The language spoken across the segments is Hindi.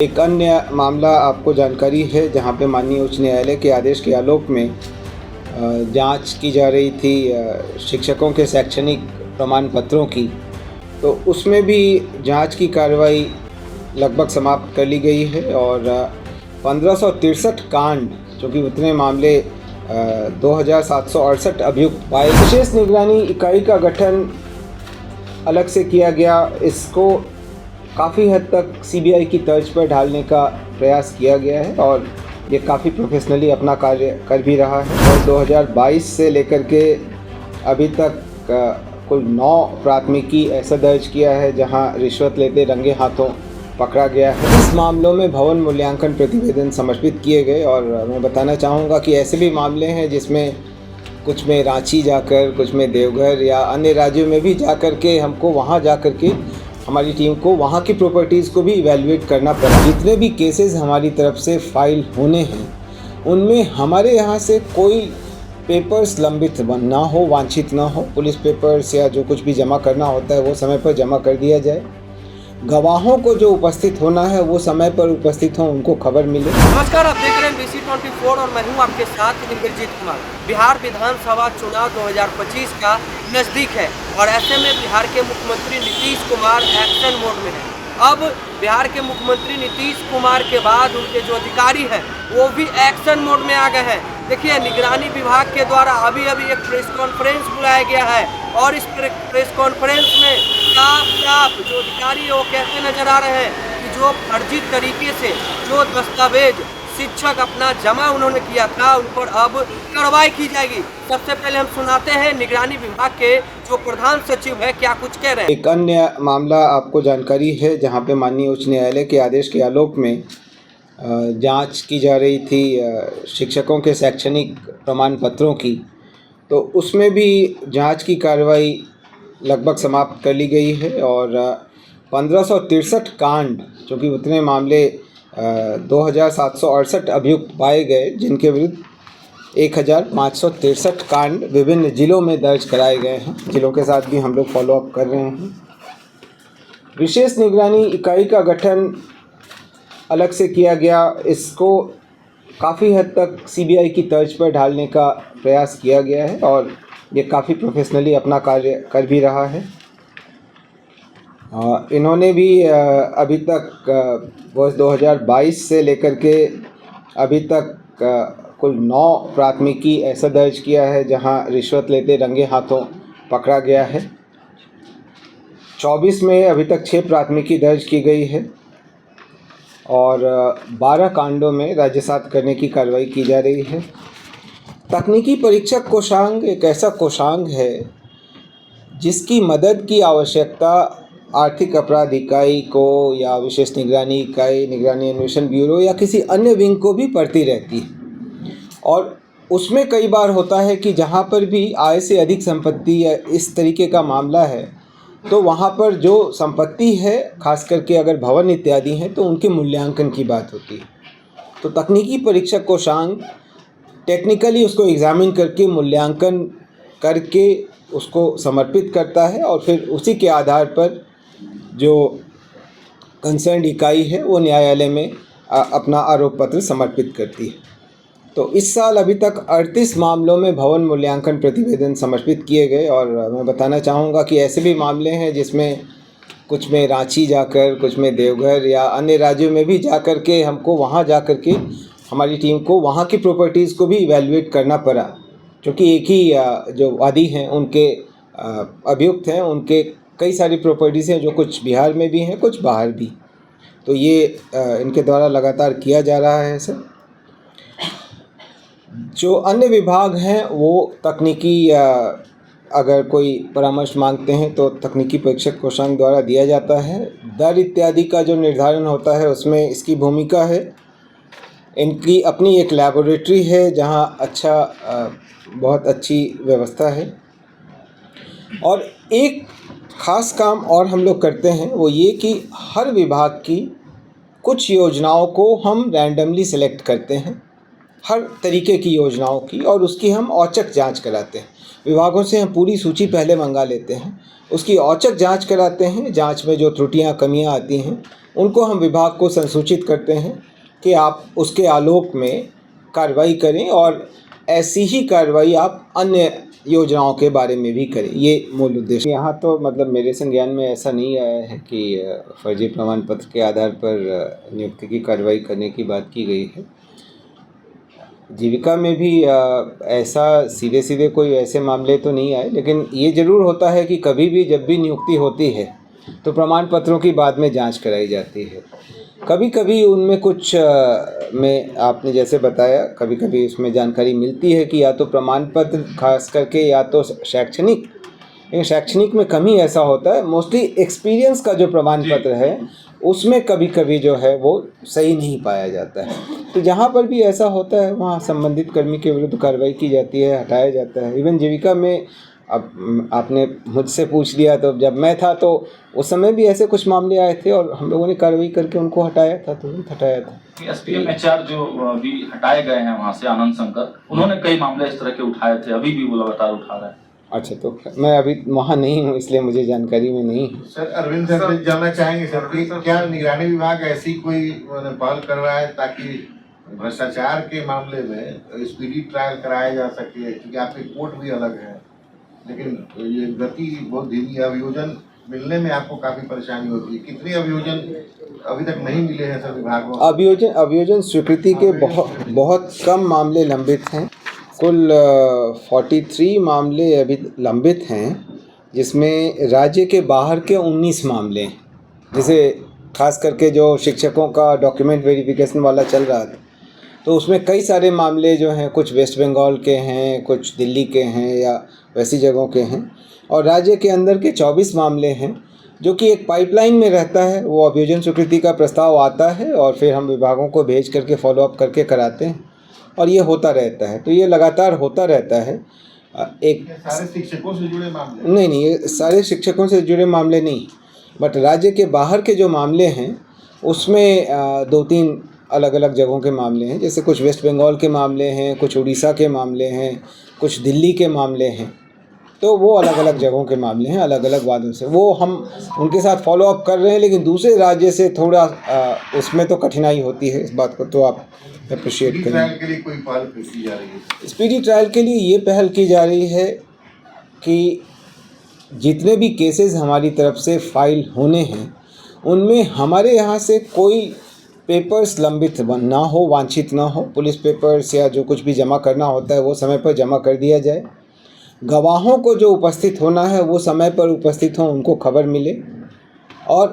एक अन्य मामला आपको जानकारी है जहां पे माननीय उच्च न्यायालय के आदेश के आलोक में जांच की जा रही थी शिक्षकों के शैक्षणिक प्रमाण पत्रों की। तो उसमें भी जांच की कार्रवाई लगभग समाप्त कर ली गई है और 1563 कांड, जो कि उतने मामले 2768 अभियुक्त पाए। विशेष निगरानी इकाई का गठन अलग से किया गया। इसको काफ़ी हद तक सीबीआई की तर्ज पर ढालने का प्रयास किया गया है और ये काफ़ी प्रोफेशनली अपना कार्य कर भी रहा है। और 2022 से लेकर के अभी तक कुल 9 प्राथमिकी ऐसा दर्ज किया है जहां रिश्वत लेते रंगे हाथों पकड़ा गया है। इस मामलों में भवन मूल्यांकन प्रतिवेदन समर्पित किए गए और मैं बताना चाहूँगा कि ऐसे भी मामले हैं जिसमें कुछ में रांची जाकर, कुछ में देवघर या अन्य राज्यों में भी जाकर के हमको वहाँ जाकर के हमारी टीम को वहाँ की प्रॉपर्टीज़ को भी इवैल्यूएट करना पड़ा। जितने भी केसेस हमारी तरफ से फाइल होने हैं उनमें हमारे यहाँ से कोई पेपर्स लंबित ना हो, वांछित ना हो। पुलिस पेपर्स या जो कुछ भी जमा करना होता है वो समय पर जमा कर दिया जाए। गवाहों को जो उपस्थित होना है वो समय पर उपस्थित हो, उनको खबर मिले। नमस्कार, आप देख रहे हैं BC24 और मैं हूं आपके साथ इंद्रजीत कुमार। बिहार विधानसभा चुनाव 2025 का नज़दीक है और ऐसे में बिहार के मुख्यमंत्री नीतीश कुमार एक्शन मोड में हैं। अब बिहार के मुख्यमंत्री नीतीश कुमार के बाद उनके जो अधिकारी हैं वो भी एक्शन मोड में आ गए हैं। देखिए, निगरानी विभाग के द्वारा अभी एक प्रेस कॉन्फ्रेंस बुलाया गया है और इस प्रेस कॉन्फ्रेंस में साफ जो अधिकारी है वो कहते नजर आ रहे हैं कि जो फर्जी तरीके से जो दस्तावेज शिक्षक अपना जमा उन्होंने किया था उन पर अब कार्रवाई की जाएगी। सबसे पहले हम सुनाते हैं निगरानी विभाग के जो प्रधान सचिव है क्या कुछ कह रहे हैं। एक अन्य मामला आपको जानकारी है जहां पे माननीय उच्च न्यायालय के आदेश के आलोक में जांच की जा रही थी शिक्षकों के शैक्षणिक प्रमाण पत्रों की। तो उसमें भी जांच की कार्रवाई लगभग समाप्त कर ली गई है और 1563 कांड, जो कि उतने मामले 2768 अभियुक्त पाए गए, जिनके विरुद्ध 1563 कांड विभिन्न जिलों में दर्ज कराए गए हैं। जिलों के साथ भी हम लोग फॉलोअप कर रहे हैं। विशेष निगरानी इकाई का गठन अलग से किया गया। इसको काफ़ी हद तक सीबीआई की तर्ज पर ढालने का प्रयास किया गया है और ये काफ़ी प्रोफेशनली अपना कार्य कर भी रहा है। इन्होंने भी अभी तक वर्ष 2022 से लेकर के अभी तक कुल 9 प्राथमिकी ऐसा दर्ज किया है जहां रिश्वत लेते रंगे हाथों पकड़ा गया है। 24 में अभी तक 6 प्राथमिकी दर्ज की गई है और 12 कांडों में राज्यसात करने की कार्रवाई की जा रही है। तकनीकी परीक्षक कोषांग एक ऐसा कोषांग है जिसकी मदद की आवश्यकता आर्थिक अपराध इकाई को या विशेष निगरानी इकाई, निगरानी अन्वेषण ब्यूरो या किसी अन्य विंग को भी पड़ती रहती है। और उसमें कई बार होता है कि जहाँ पर भी आय से अधिक संपत्ति या इस तरीके का मामला है तो वहाँ पर जो संपत्ति है, खास करके अगर भवन इत्यादि हैं, तो उनके मूल्यांकन की बात होती है। तो तकनीकी परीक्षक कोषांग टेक्निकली उसको एग्जामिन करके मूल्यांकन करके उसको समर्पित करता है और फिर उसी के आधार पर जो कंसर्न इकाई है वो न्यायालय में अपना आरोप पत्र समर्पित करती है। तो इस साल अभी तक 38 मामलों में भवन मूल्यांकन प्रतिवेदन समर्पित किए गए और मैं बताना चाहूँगा कि ऐसे भी मामले हैं जिसमें कुछ में रांची जाकर, कुछ में देवघर या अन्य राज्यों में भी जाकर के हमको वहाँ जाकर के हमारी टीम को वहाँ की प्रॉपर्टीज़ को भी इवैल्यूएट करना पड़ा, क्योंकि एक ही जो वादी हैं उनके अभियुक्त हैं, उनके कई सारी प्रॉपर्टीज़ हैं जो कुछ बिहार में भी हैं, कुछ बाहर भी। तो ये इनके द्वारा लगातार किया जा रहा है सर। जो अन्य विभाग हैं वो तकनीकी अगर कोई परामर्श मांगते हैं तो तकनीकी परीक्षक कोषांग द्वारा दिया जाता है। दर इत्यादि का जो निर्धारण होता है उसमें इसकी भूमिका है। इनकी अपनी एक लैबोरेटरी है जहां बहुत अच्छी व्यवस्था है। और एक ख़ास काम और हम लोग करते हैं वो ये कि हर विभाग की कुछ योजनाओं को हम रैंडमली सेलेक्ट करते हैं, हर तरीके की योजनाओं की, और उसकी हम औचक जांच कराते हैं। विभागों से हम पूरी सूची पहले मंगा लेते हैं, उसकी औचक जांच कराते हैं। जांच में जो त्रुटियां, कमियां आती हैं उनको हम विभाग को संसूचित करते हैं कि आप उसके आलोक में कार्रवाई करें और ऐसी ही कार्रवाई आप अन्य योजनाओं के बारे में भी करें। ये मूल उद्देश्य। यहाँ तो मतलब मेरे संज्ञान में ऐसा नहीं आया है कि फर्जी प्रमाण पत्र के आधार पर नियुक्ति की कार्रवाई करने की बात की गई है। जीविका में भी ऐसा सीधे सीधे कोई ऐसे मामले तो नहीं आए, लेकिन ये ज़रूर होता है कि कभी भी जब भी नियुक्ति होती है तो प्रमाण पत्रों की बाद में जांच कराई जाती है। कभी कभी उनमें कुछ में आपने जैसे बताया, कभी कभी उसमें जानकारी मिलती है कि या तो प्रमाण पत्र खास करके या तो शैक्षणिक, लेकिन शैक्षणिक में कम ही ऐसा होता है। मोस्टली एक्सपीरियंस का जो प्रमाण पत्र है उसमें कभी कभी जो है वो सही नहीं पाया जाता है। तो जहाँ पर भी ऐसा होता है वहाँ संबंधित कर्मी के विरुद्ध कार्रवाई की जाती है, हटाया जाता है। इवन जीविका में अब आपने मुझसे पूछ लिया, तो जब मैं था तो उस समय भी ऐसे कुछ मामले आए थे और हम लोगों ने कार्रवाई करके उनको हटाया था, तुरंत हटाया था। एसपीएम एचआर जो अभी हटाए गए हैं वहाँ से, आनंद शंकर, उन्होंने कई मामले इस तरह के उठाए थे, अभी भी वो लगातार उठा रहे हैं। अच्छा, तो मैं अभी वहाँ नहीं हूँ इसलिए मुझे जानकारी में नहीं है। सर, अरविंद सर से जानना चाहेंगे सर कि क्या निगरानी विभाग ऐसी कोई पहल कर रहा है ताकि भ्रष्टाचार के मामले में स्पीडी ट्रायल कराया जा सके, क्योंकि आपकी कोर्ट भी अलग है, लेकिन ये गति बहुत धीमी है। अभियोजन मिलने में आपको काफी परेशानी होती है। कितने अभियोजन अभी तक नहीं मिले हैं सर विभाग को? अभियोजन स्वीकृति के बहुत कम मामले लंबित हैं। कुल 43 मामले अभी लंबित हैं, जिसमें राज्य के बाहर के 19 मामले हैं। जैसे खास करके जो शिक्षकों का डॉक्यूमेंट वेरिफिकेशन वाला चल रहा था, तो उसमें कई सारे मामले जो हैं, कुछ वेस्ट बंगाल के हैं, कुछ दिल्ली के हैं या वैसी जगहों के हैं, और राज्य के अंदर के 24 मामले हैं जो कि एक पाइपलाइन में रहता है। वो अभियोजन स्वीकृति का प्रस्ताव आता है और फिर हम विभागों को भेज करके फॉलोअप करके कराते हैं, और ये होता रहता है। तो ये लगातार होता रहता है। एक सारे शिक्षकों से जुड़े मामले? नहीं, ये सारे शिक्षकों से जुड़े मामले नहीं, बट राज्य के बाहर के जो मामले हैं उसमें 2-3 अलग अलग जगहों के मामले हैं। जैसे कुछ वेस्ट बंगाल के मामले हैं, कुछ उड़ीसा के मामले हैं, कुछ दिल्ली के मामले हैं। तो वो अलग अलग जगहों के मामले हैं, अलग अलग वादों से। वो हम उनके साथ फॉलोअप कर रहे हैं, लेकिन दूसरे राज्य से थोड़ा उसमें तो कठिनाई होती है। इस बात को तो आप अप्रिशिएट करें। ट्रायल के लिए कोई पहल की जा रही है? स्पीडी ट्रायल के लिए ये पहल की जा रही है कि जितने भी केसेस हमारी तरफ से फाइल होने हैं उनमें हमारे यहाँ से कोई पेपर्स लंबित ना हो, वांछित ना हो। पुलिस पेपर्स या जो कुछ भी जमा करना होता है वो समय पर जमा कर दिया जाए। गवाहों को जो उपस्थित होना है वो समय पर उपस्थित हों, उनको खबर मिले, और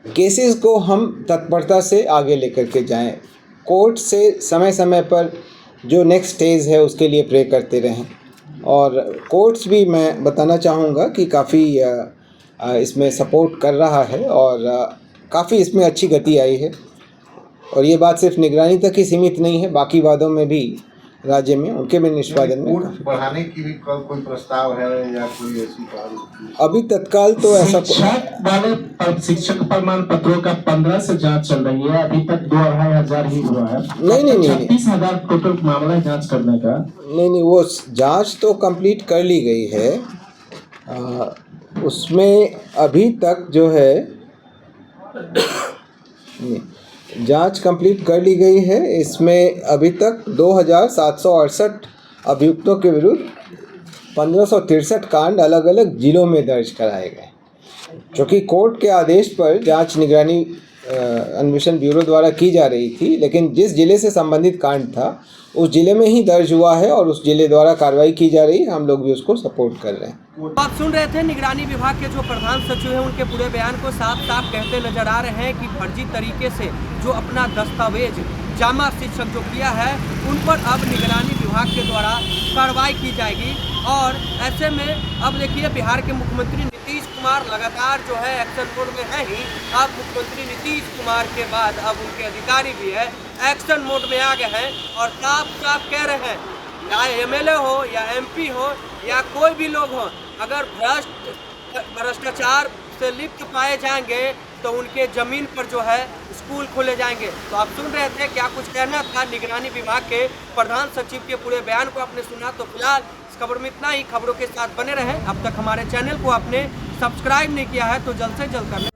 केसेस को हम तत्परता से आगे लेकर के जाएं। कोर्ट से समय समय पर जो नेक्स्ट स्टेज है उसके लिए प्रे करते रहें। और कोर्ट्स भी मैं बताना चाहूँगा कि काफ़ी इसमें सपोर्ट कर रहा है और काफ़ी इसमें अच्छी गति आई है। और ये बात सिर्फ निगरानी तक ही सीमित नहीं है, बाकी वादों में भी राज्य में उनके में निष्पादन में कोर्ट बढ़ाने की भी कोई प्रस्ताव है या कोई ऐसी पहल? अभी तत्काल तो ऐसा शिक्षक प्रमाण पत्रों का 15 से जांच चल रही है। अभी तक 2,500 ही हुआ है। नहीं 36,000 टोटल मामला जांच करने का। नहीं, वो जांच तो कंप्लीट कर ली गई है। उसमें अभी तक जो है जांच कंप्लीट कर ली गई है। इसमें अभी तक 2,768 अभियुक्तों के विरुद्ध 1,563 कांड अलग अलग जिलों में दर्ज कराए गए, क्योंकि कोर्ट के आदेश पर जांच निगरानी अन्वेषण ब्यूरो द्वारा की जा रही थी, लेकिन जिस जिले से संबंधित कांड था उस जिले में ही दर्ज हुआ है और उस जिले द्वारा कार्रवाई की जा रही है। हम लोग भी उसको सपोर्ट कर रहे हैं। आप सुन रहे थे निगरानी विभाग के जो प्रधान सचिव हैं, उनके पूरे बयान को साफ साफ कहते नजर आ रहे हैं कि फर्जी तरीके से जो अपना दस्तावेज जामा शिक्षक जो किया है उन पर अब निगरानी विभाग के द्वारा कार्रवाई की जाएगी। और ऐसे में अब देखिए, बिहार के मुख्यमंत्री नीतीश कुमार लगातार जो है एक्शन मोड में है ही। अब मुख्यमंत्री नीतीश कुमार के बाद अब उनके अधिकारी भी है एक्शन मोड में आ गए हैं और साफ साफ कह रहे हैं, चाहे एमएलए हो या एमपी हो या कोई भी लोग हो, अगर भ्रष्टाचार से लिप्त पाए जाएंगे तो उनके ज़मीन पर जो है स्कूल खोले जाएंगे। तो आप सुन रहे थे क्या कुछ कहना था निगरानी विभाग के प्रधान सचिव के पूरे बयान को आपने सुना। तो फिलहाल इस खबर में इतना ही। खबरों के साथ बने रहें। अब तक हमारे चैनल को आपने सब्सक्राइब नहीं किया है तो जल्द से जल्द कर लें।